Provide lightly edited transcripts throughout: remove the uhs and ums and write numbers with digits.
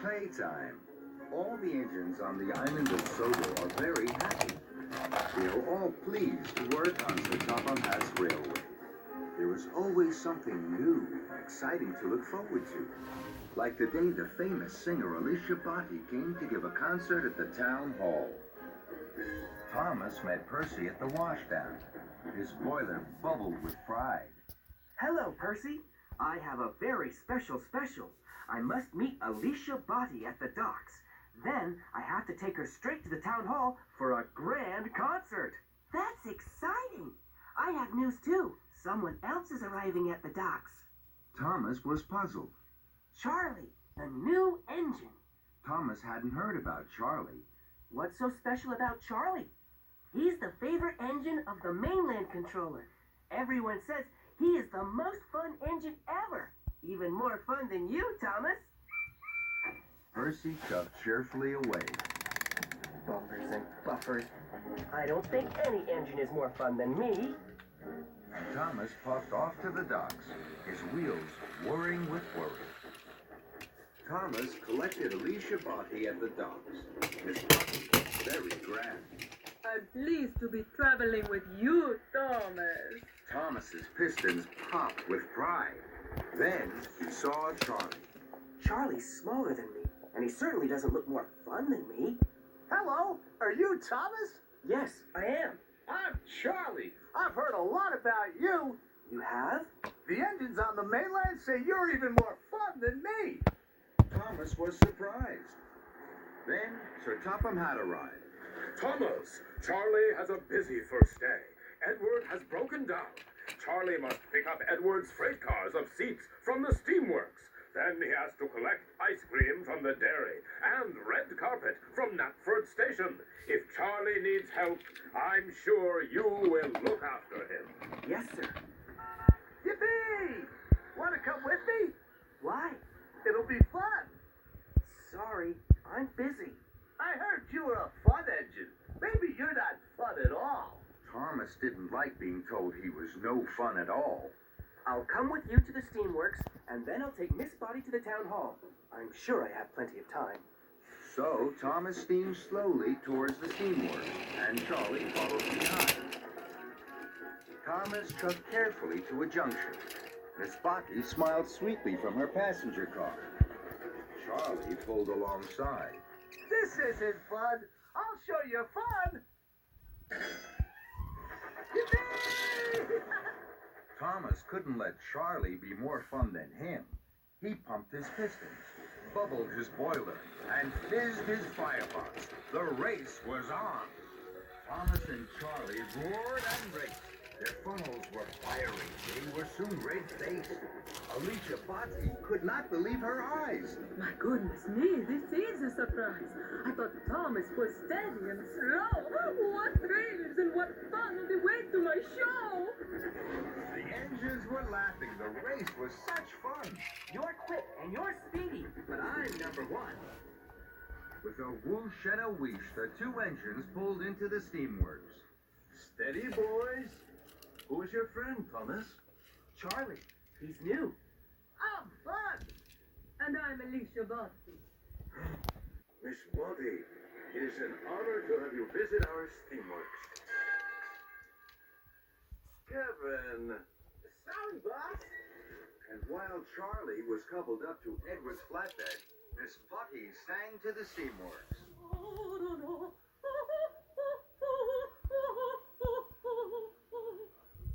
Playtime. All the engines on the island of Sodo are very happy. They are all pleased to work on Sir Topham Hatt's railway. There is always something new and exciting to look forward to. Like the day the famous singer Alicia Botti came to give a concert at the town hall. Thomas met Percy at the washdown. His boiler bubbled with pride. Hello, Percy. I have a very special. I must meet Alicia Botti at the docks. Then I have to take her straight to the town hall for a grand concert. That's exciting. I have news too. Someone else is arriving at the docks. Thomas was puzzled. Charlie, the new engine. Thomas hadn't heard about Charlie. What's so special about Charlie? He's the favorite engine of the mainland controller. Everyone says he is the most fun engine ever. Even more fun than you, Thomas. Percy chuffed cheerfully away. Bumpers and buffers. I don't think any engine is more fun than me. And Thomas puffed off to the docks, his wheels whirring with worry. Thomas collected Alicia Botti at the docks. Miss Botti was very grand. I'm pleased to be traveling with you, Thomas. Thomas's pistons popped with pride. Then he saw Charlie. Charlie's smaller than me, and he certainly doesn't look more fun than me. Hello, are you Thomas? Yes, I am. I'm Charlie. I've heard a lot about you. You have? The engines on the mainland say you're even more fun than me. Thomas was surprised. Then Sir Topham Hatt arrived. Thomas, Charlie has a busy first day. Edward has broken down. Charlie must pick up Edward's freight cars of seats from the steamworks. Then he has to collect ice cream from the dairy and red carpet from Knapford Station. If Charlie needs help, I'm sure you will look after him. Yes, sir. Yippee! Want to come with me? Why? It'll be fun. Sorry, I'm busy. I heard you were a fun engine. Maybe you're not fun at all. Thomas didn't like being told he was no fun at all. I'll come with you to the steamworks, and then I'll take Miss Botti to the town hall. I'm sure I have plenty of time. So Thomas steamed slowly towards the steamworks, and Charlie followed behind. Thomas chugged carefully to a junction. Miss Botti smiled sweetly from her passenger car. Charlie pulled alongside. This isn't fun. I'll show you fun. Yippee! Thomas couldn't let Charlie be more fun than him. He pumped his pistons, bubbled his boiler, and fizzed his firebox. The race was on. Thomas and Charlie roared and raced. Their funnels were fiery. They were soon red-faced. Alicia Botti could not believe her eyes. My goodness me, this is a surprise. I thought Thomas was steady and slow. What thrills and what fun on the way to my show. The engines were laughing. The race was such fun. You're quick and you're speedy, but I'm number one. With a whoosh and a wheesh, the two engines pulled into the steamworks. Steady, boys. Who's your friend, Thomas? Charlie, he's new. I'm fun. And I'm Alicia Botti. Miss Botti, it is an honor to have you visit our steamworks. Kevin. Sorry, boss. And while Charlie was coupled up to Edward's flatbed, Miss Botti sang to the steamworks.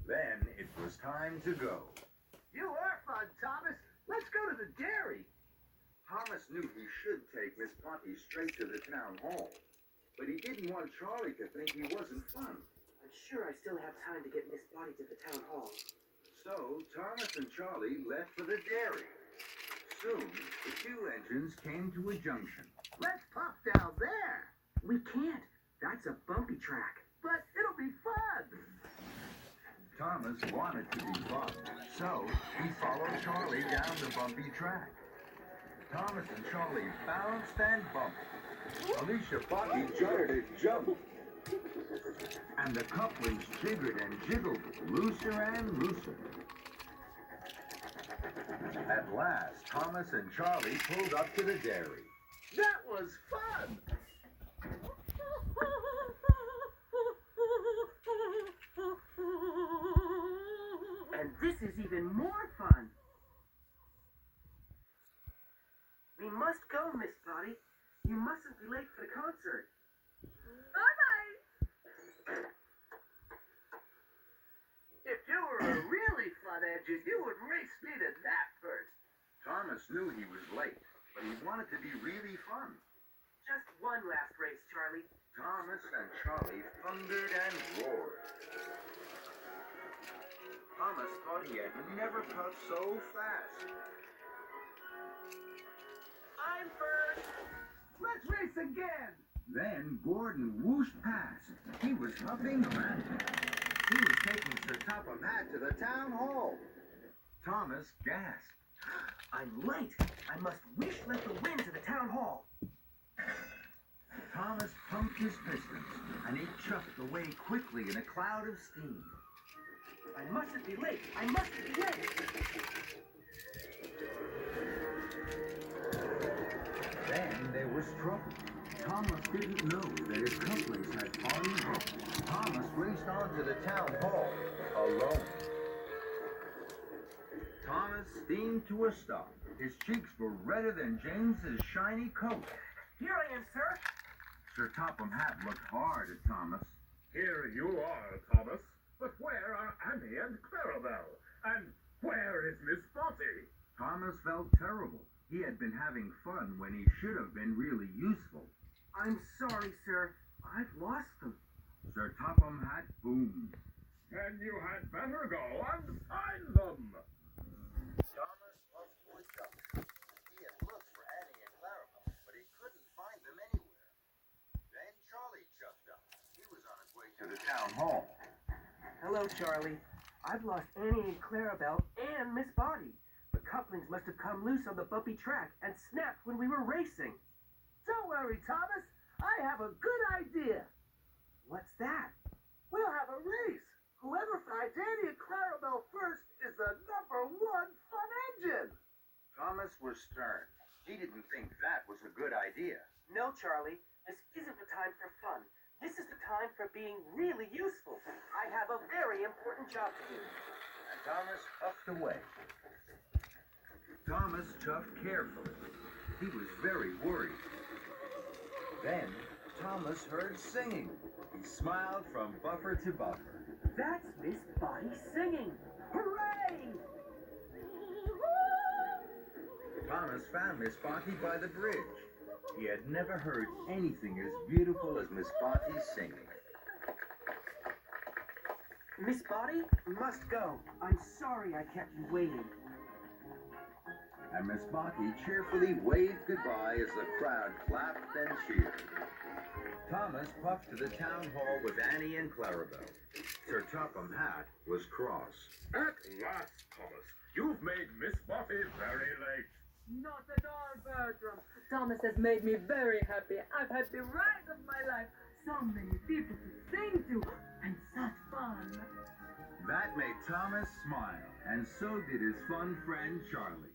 Then it was time to go. You are fun, Thomas. Let's go to the dairy. Thomas knew he should take Miss Botti straight to the town hall, but he didn't want Charlie to think he wasn't fun. I'm sure I still have time to get Miss Botti to the town hall. So Thomas and Charlie left for the dairy. Soon, the two engines came to a junction. Let's pop down there. We can't. That's a bumpy track. But it'll be fun. Thomas wanted to be fun, so he followed Charlie down the bumpy track. Thomas and Charlie bounced and bumped. Alicia Botti juddered and jumped. And the couplings jiggered and jiggled, looser and looser. At last, Thomas and Charlie pulled up to the dairy. That was fun. And this is even more fun. We must go, Miss Spotty. You mustn't be late for the concert. Bye-bye. If you were a really fun engine, you would race me to that first. Thomas knew he was late, but he wanted to be really fun. Just one last race, Charlie. Thomas and Charlie thundered and roared. Thomas thought he had never puffed so fast. I'm first. Let's race again. Then Gordon whooshed past. He was huffing frantic. He was taking Sir Topham Hatt to the town hall. Thomas gasped. I'm late. I must wish let the wind to the town hall. Thomas pumped his pistons, and he chuffed away quickly in a cloud of steam. I mustn't be late. I mustn't be late. Then there was trouble. Thomas didn't know that his couplings had fallen broken. Thomas raced on to the town hall alone. Thomas steamed to a stop. His cheeks were redder than James's shiny coat. Here I am, sir. Sir Topham Hatt looked hard at Thomas. Here you are, Thomas. But where are Annie and Clarabelle? And where is Miss Spotty? Thomas felt terrible. He had been having fun when he should have been really useful. I'm sorry, sir. I've lost them. Sir Topham Hatt boomed. Then you had better go and find them. Thomas puffed to a duck. He had looked for Annie and Clarabelle, but he couldn't find them anywhere. Then Charlie chuffed up. He was on his way to the town hall. Hello, Charlie. I've lost Annie and Clarabelle and Miss Spotty. The couplings must have come loose on the bumpy track and snapped when we were racing. Don't worry, Thomas. I have a good idea. What's that? We'll have a race. Whoever finds Annie and Clarabelle first is the #1 fun engine. Thomas was stern. He didn't think that was a good idea. No, Charlie. This isn't the time for fun. This is the time for being really useful. I have a very important job to do. And Thomas puffed away. Thomas chuffed carefully. He was very worried. Then Thomas heard singing. He smiled from buffer to buffer. That's Miss Spotty singing. Hooray! Thomas found Miss Spotty by the bridge. He had never heard anything as beautiful as Miss Spotty's singing. Miss Spotty must go. I'm sorry I kept you waiting. And Miss Spotty cheerfully waved goodbye as the crowd clapped and cheered. Thomas puffed to the town hall with Annie and Clarabelle. Sir Topham Hatt was cross. At last, Thomas. You've made Miss Spotty very late. Not at all, Bertram. Thomas has made me very happy. I've had the ride of my life. So many people to sing to, and such fun. That made Thomas smile, and so did his fun friend Charlie.